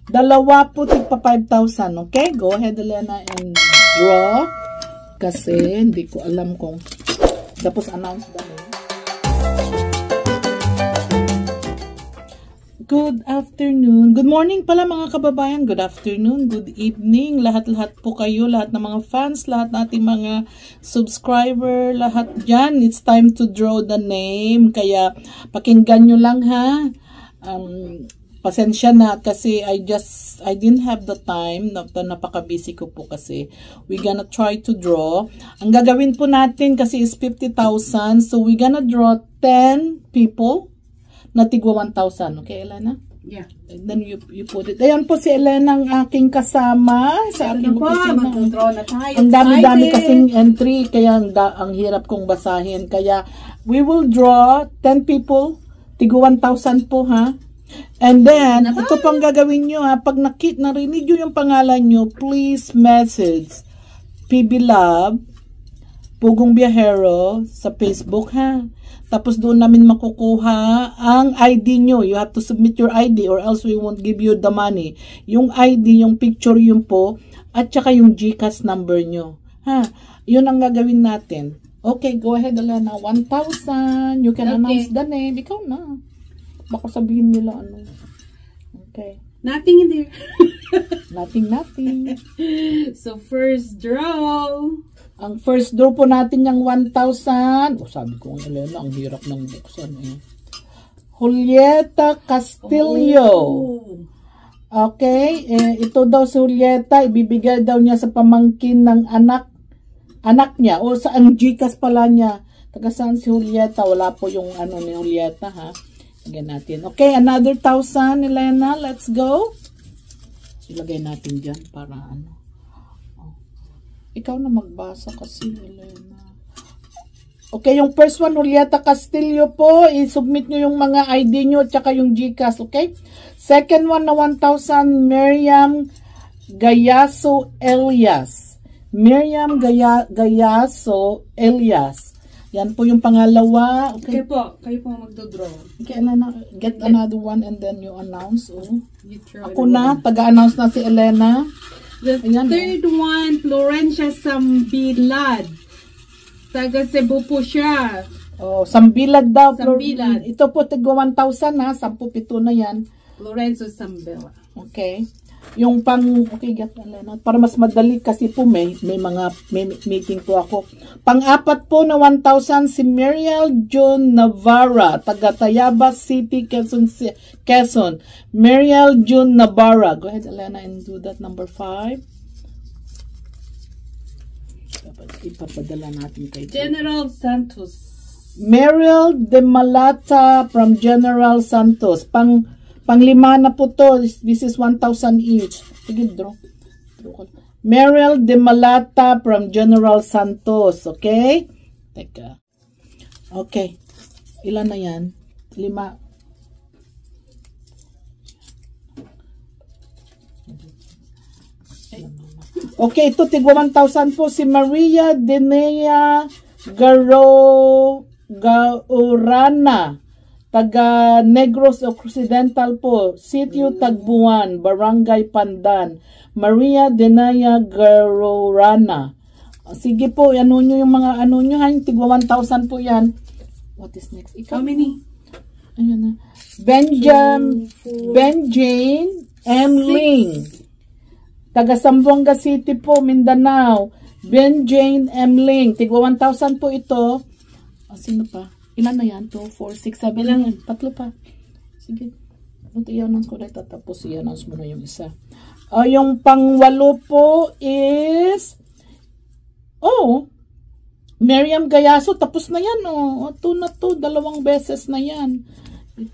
Dalawa po, tigpa 5,000. Okay? Go ahead, Elena, and draw. Kasi, hindi ko alam kung... Tapos, announce ba name. Good afternoon. Good morning pala mga kababayan. Good afternoon. Good evening. Lahat-lahat po kayo. Lahat ng mga fans. Lahat nating mga subscriber. Lahat dyan. It's time to draw the name. Kaya, pakinggan nyo lang ha. Pasensya na kasi I didn't have the time. Napaka-busy ko po kasi. We're gonna try to draw. Ang gagawin po natin kasi is 50,000. So, we're gonna draw 10 people na tigwa 1,000. Okay, Elena? Yeah. And then you put it. Ayan po si Elena ang aking kasama sa aking opisina. Mag-draw na tayo. Ang dami-dami kasing entry, kaya ang hirap kong basahin. Kaya, we will draw 10 people, tigwa 1,000 po ha. And then, ito pang gagawin nyo ha. Pag narinig nyo yung pangalan nyo, please message PB Love, Pugong Biyahero sa Facebook ha. Tapos doon namin makukuha ang ID nyo. You have to submit your ID or else we won't give you the money. Yung ID, yung picture yun po, at saka yung GCash number nyo. Ha? Yun ang gagawin natin. Okay, go ahead, Elena. 1,000. You can announce the name. Ikaw na. Baka sabihin nila ano. Okay. Nothing in there. Nothing. So, first draw. Ang first draw po natin yung 1,000. Sabi ko, Elena, ang hirap ng buksan eh. Julieta Castillo. Oh. Okay, ito daw si Julieta, ibibigay daw niya sa pamangkin ng anak niya. O sa ang GCash pala niya. Taga saan si Julieta? Wala po yung ano ni Julieta ha. Lagyan natin. Okay, another 1,000, Elena. Let's go. Ilagay natin dyan para ano. Ikaw na magbasa kasi, Elena. Okay, yung first one, Julieta Castillo po. I-submit nyo yung mga ID nyo at saka yung GCash, okay? Second one na 1,000, Miriam Gayaso Elias. Miriam Gayaso Elias. Yan po yung pangalawa. Okay po. Kayo po magdodraw. Okay, Elena, get another one and then you announce. Oh. Ako na, one. taga-announce na si Elena. The third one, Florencia Sambilad. Taga Cebu po siya. Oh, Sambilad daw. Sambilad. Ito po, tigwa 1,000 ha. 10-7 na yan. Lorenzo Sambela. Okay. Yung okay, get Elena. Para mas madali kasi po may meeting po ako. Pang-apat po na 1,000 si Meriel June Navarra. Taga Tayabas City, Quezon. Meriel June Navarra. Go ahead, Elena, and do that number 5. Ipapadala natin kay General Santos. Meriel de Malata from General Santos. Panglima na po to. This is 1,000 each. Sige, draw. Meriel de Malata from General Santos. Okay? Teka. Okay. Ilan na yan? 5. Okay, ito tigwa 1,000 po si Maria Denea Gaurana. Taga Negros Occidental po. Sitio Tagbuan, Barangay Pandan. Maria Denaya Gaurana. Sige po, ano nyo yung mga ano nyo ha, tigwa 1,000 po yan. What is next? How many? Ayan na. Benjane M. Ling. Taga Zamboanga City po, Mindanao. Benjane M. Ling. Tigwa 1,000 po ito. Sino pa? Ilan na yan? 2, 4, 6, 7 lang yan. 3 pa. Sige. I-announce ko na ito. Tapos i-announce mo na yung isa. Yung pang-8 po is Miriam Gayaso. Tapos na yan. 2 na 2. 2 beses na yan.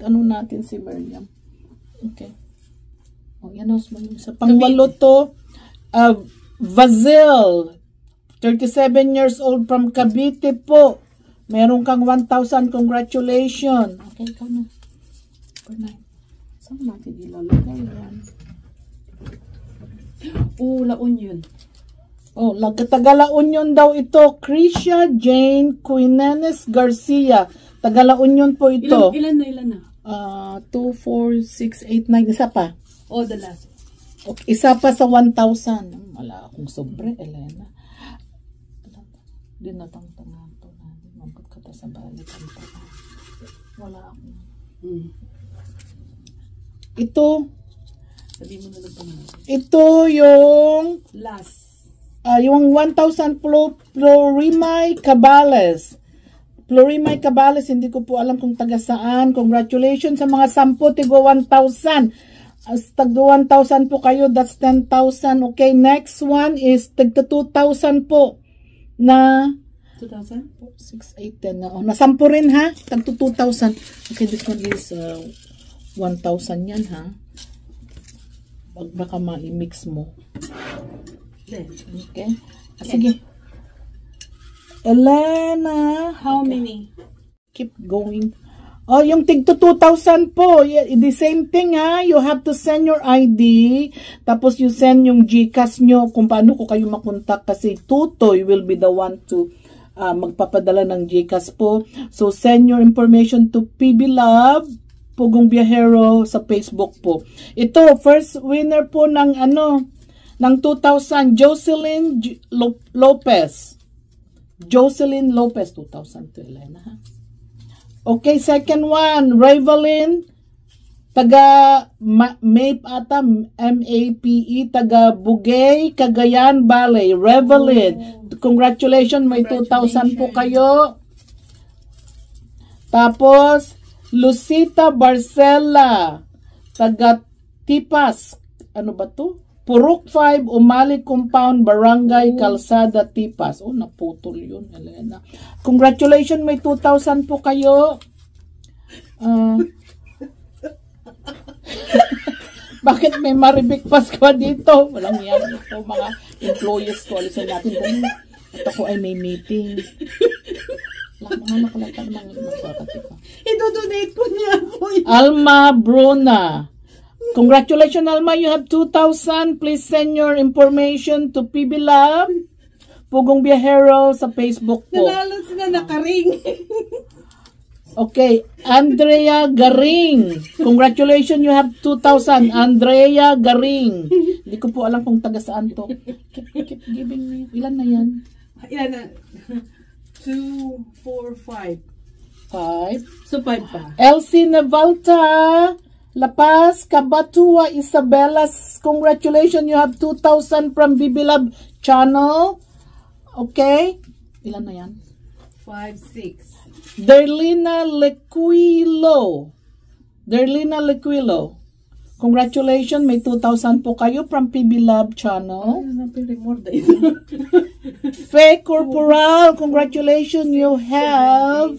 Ano natin si Miriam. Okay. I-announce mo yung isa. Pang-8 to. Vazil. 37 years old from Cavite po. Meron kang 1,000. Congratulations. Okay, ikaw na. Saan natin ilalagay yan? La Union. Taga La Union daw ito. Krisha Jane Quinenes Garcia. Taga La Union po ito. Ilan na? 2, 4, 6, 8, 9. Isa pa. The last. Okay, isa pa sa 1,000. Wala akong sobre, Elena. Di natang-tangan to. Mangkot ka ta sa balik. Wala akong. Ito. Sabi mo na lang pangalan. Ito yung Last. yung 1,000 Florimay Cabales. Florimay Cabales, hindi ko po alam kung taga saan. Congratulations sa mga 10 tigo 1,000. Tagdo 1,000 po kayo, that's 10,000. Okay, next one is tagdo 2,000 po na 2,000? 6, 8, 10 na. Oh, na 10 rin ha, tagdo 2,000. Okay, this one is 1,000 yan ha. Baka ma-mix mo. Okay. Sige. Elena. How many? Keep going. Oh, yung tigto 2,000 po. Yeah, the same thing ha. You have to send your ID. Tapos you send yung GCash nyo kung paano ko kayo makontak. Kasi Tutoy will be the one to magpapadala ng GCash po. So send your information to PB Love Pugong Biyahero sa Facebook po. Ito, first winner po ng ng 2,000, Jocelyn Lopez. Jocelyn Lopez, 2,000 to Elena ha. Okay, second one, Revelyn, taga MAPE ata, M-A-P-E, taga Bugay, Cagayan Valley. Revelyn, congratulations, may 2,000 po kayo. Tapos, Lucita Barcela, taga Tipas, ano ba to? Purok 5, Umali Compound, Barangay Calzada, Tipas. Oh, naputol yun, Elena. Congratulations, may 2,000 po kayo. Bakit may Maribik Pascua dito? Walang yan ito, mga employees ko. Alisan natin. At ako ay may meeting. Mga nakalata naman yung magkakatipa. Ito-donate po niya po. Alma Bruna. Congratulations, Alma. You have 2,000. Please send your information to PB Lab, Pugong Biyahero sa Facebook po. Nanalo sila nakaring. Okay. Andrea Garing. Congratulations, you have 2,000. Andrea Garing. Hindi ko po alam kung taga saan to. Keep giving me. Ilan na yan? Ilan na? 2, 4, 5. 5. So 5 pa. Elsie Navalta. La Paz, Cabatua, Isabela, congratulations, you have 2,000 from Bibilab channel. Okay. Ilan na yan? 5, 6. Derlina Lequilo. Derlina Lequilo. Congratulations, may 2,000 po kayo from Bibilab channel. Faye Corporal, congratulations, you have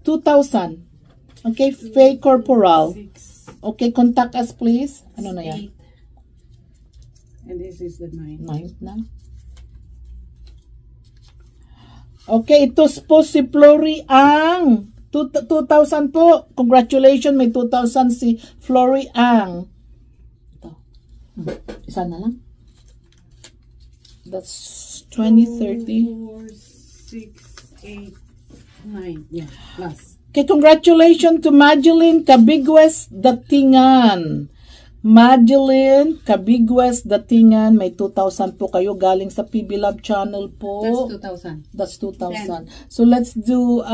2,000. Okay, Faye Corporal. Okay, contact us please. Ano na yan? 8. And this is the 9. 9 na. Okay, ito po si Flory Ang. 2,000 po. Congratulations, may 2,000 si Flory Ang. Ito. Isa na lang. That's 20, 30. 4, 6, 8, 9. Yeah, plus. Okay, congratulations to Madeline Cabigues Datingan. Madeline Cabigues Datingan, may 2,000 po kayo galing sa PB Lab channel po. That's 2,000. That's 2,000. So let's do,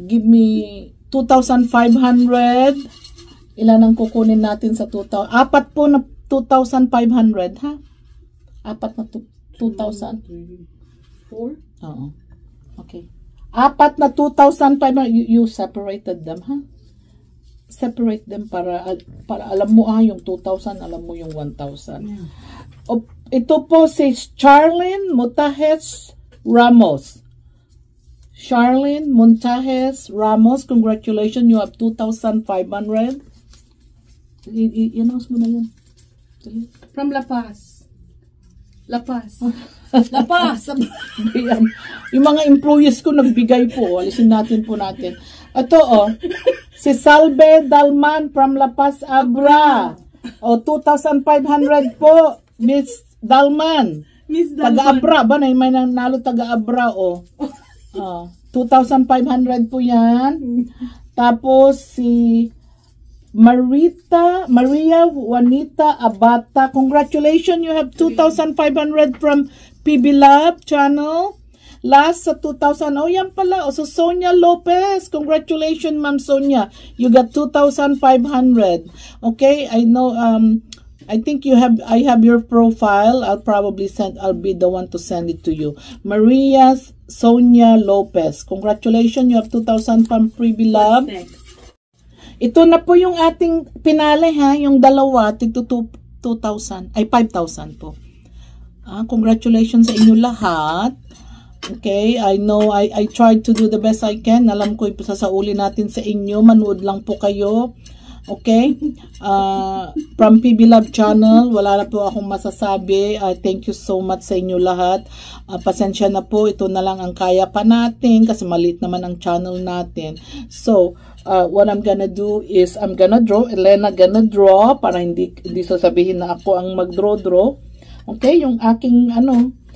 give me 2,500. Ilan ang kukunin natin sa 2,000? Apat po na 2,500, ha? Apat na 2,000. 4? Oo. Okay. Apat na 2,500. You separated them, ha? Separate them para alam mo yung 2,000, alam mo yung 1,000. Yeah. Ito po si Charlene Montajes Ramos. Charlene Montajes Ramos, congratulations, you have 2,500. I-announce mo na yan. From La Paz. La Paz. La Paz. Yung mga employees ko nagbigay po. Alisin natin po natin. Ito si Salve Dalman from La Paz, Abra. 2,500 po. Miss Dalman. Miss Dalman. Taga-Abra ba? May nanalo taga-Abra 2,500 po yan. Tapos si Maria Juanita Abata. Congratulations, you have 2,500 from PB Love channel. Last sa 2,000. Oh, yan pala. So, Sonia Lopez. Congratulations, Ma'am Sonia. You got 2,500. Okay, I know, I think I have your profile. I'll be the one to send it to you. Maria Sonia Lopez. Congratulations, you have 2,000 from PB Love. Ito na po yung ating pinale ha, yung dalawa, tigto 2,000, ay 5,000 po. Congratulations sa inyo lahat. Okay, I know I tried to do the best I can. Alam ko sasauli natin sa inyo. Manood lang po kayo. Okay? From PB Love channel, wala na po akong masasabi. Thank you so much sa inyo lahat. Pasensya na po, ito na lang ang kaya pa natin kasi maliit naman ang channel natin. So, what I'm gonna do is I'm gonna draw. Elena gonna draw para hindi sasabihin na ako ang mag-draw. Okay? Yung aking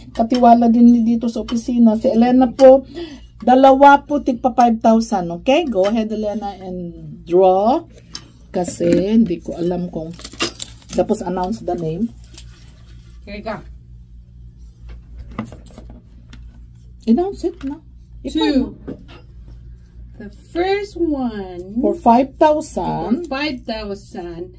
katiwala din dito sa opisina. Si Elena po, dalawa po, tigpa 5,000. Okay? Go ahead, Elena, and draw. Kasi, hindi ko alam kung tapos announce the name. Here you go. Announce it, no? Two. The first one. For 5,000. 5,000.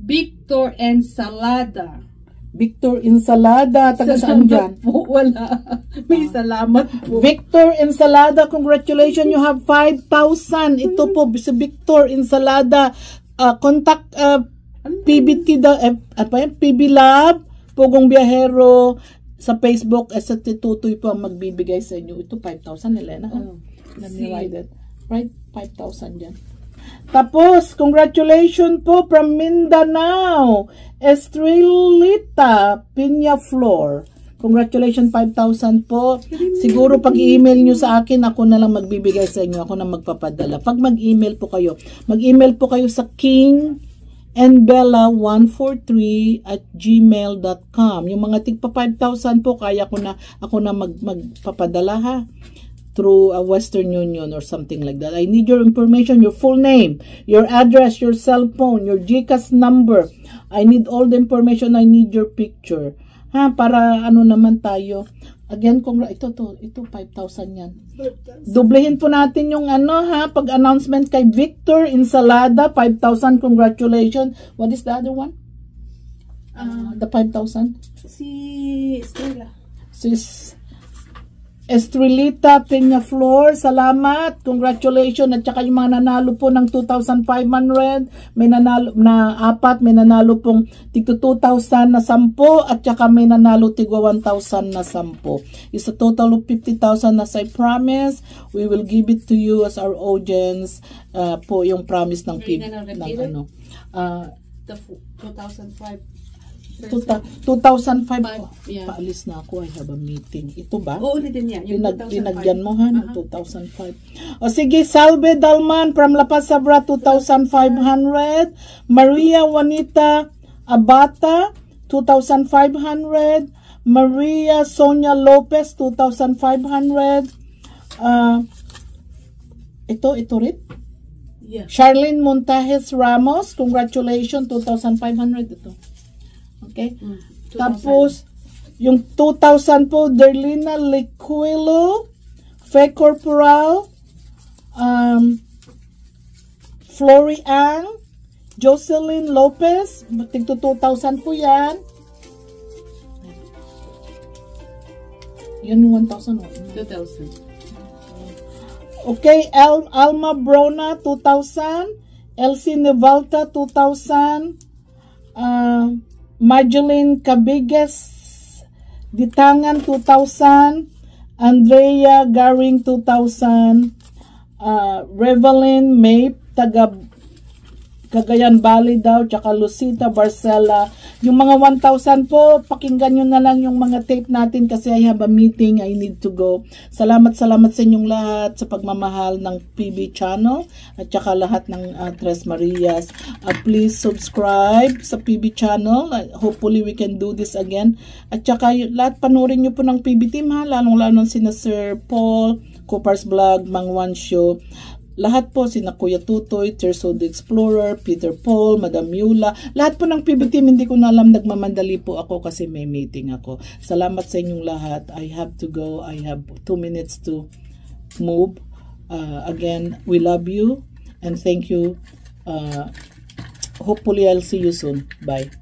Victor Ensalada. Victor Ensalada. Taga saan dyan? Po, wala. May salamat po. Victor Ensalada, congratulations. You have 5,000. Ito po, si Victor Ensalada. Contact PBT, PB Love, Pugong Biyahero, sa Facebook, sa Titutoy po ang magbibigay sa inyo. Ito, 5,000, Elena. Let me write it. Right? 5,000 yan. Tapos, congratulations po from Mindanao. Estrelita Peñaflor. Congratulations, 5,000 po. Siguro pag i-email nyo sa akin, ako na lang magbibigay sa inyo. Ako na magpapadala. Pag mag-email po kayo sa kingandbella143@gmail.com. Yung mga tigpa 5,000 po, kaya ako na magpapadala ha. Through a Western Union or something like that. I need your information, your full name, your address, your cell phone, your GCash number. I need all the information. I need your picture. Ha, para naman tayo. Again, ito 5,000 yan. Doblehin po natin yung pag-announcement kay Victor Ensalada, 5,000, congratulations. What is the other one? The 5,000? Si Estrella. Estrelita Peñaflor, salamat, congratulations. At saka yung mga nanalo po ng 2,500, may nanalo na 4, may nanalo pong tigto 2,000 na 10, at saka may nanalo tigwa 1,000 na 10. It's a total of 50,000 as I promise. We will give it to you as our audience po yung promise ng PB. The 2005. 2,005. Yeah. Paalis na ako. I have a meeting. Ito ba? Oo, ulitin niya. Yung Linagyan mo ha, 2005. O sige, Salve Dalman from La Paz, Sabra, 2,500. Maria Juanita Abata, 2,500. Maria Sonia Lopez, 2,500. Ito rin? Yeah. Charlene Montajes Ramos, congratulations, 2,500 ito. Okay? Tapos, yung 2,000 po, Derlina Liquilo, Fe Corporal, Flory Ang, Jocelyn Lopez, tigto 2,000 po yan. Yan yung 1,000. 2,000. Okay, Alma Brona, 2,000. Elsie Nevalta, 2,000. Marjeline Cabiges Ditangan, 2,000. Andrea Garing, 2,000. Revelyn May, taga Cagayan Valley daw, tsaka Lucita Barcela. Yung mga 1,000 po, pakinggan nyo na lang yung mga tape natin kasi I have a meeting, I need to go. Salamat sa inyong lahat sa pagmamahal ng PB channel at tsaka lahat ng Tres Marias. Please subscribe sa PB channel. Hopefully we can do this again. At tsaka lahat panoorin nyo po ng PB team ha, lalong-lalong sina Sir Paul, Cooper's Vlog, Mang Wan Show. Lahat po, sina Kuya Tutoy, Terso the Explorer, Peter Paul, Madam Yula, lahat po ng PB team, hindi ko na alam, nagmamandali po ako kasi may meeting ako. Salamat sa inyong lahat. I have to go. I have 2 minutes to move. Again, we love you and thank you. Hopefully, I'll see you soon. Bye.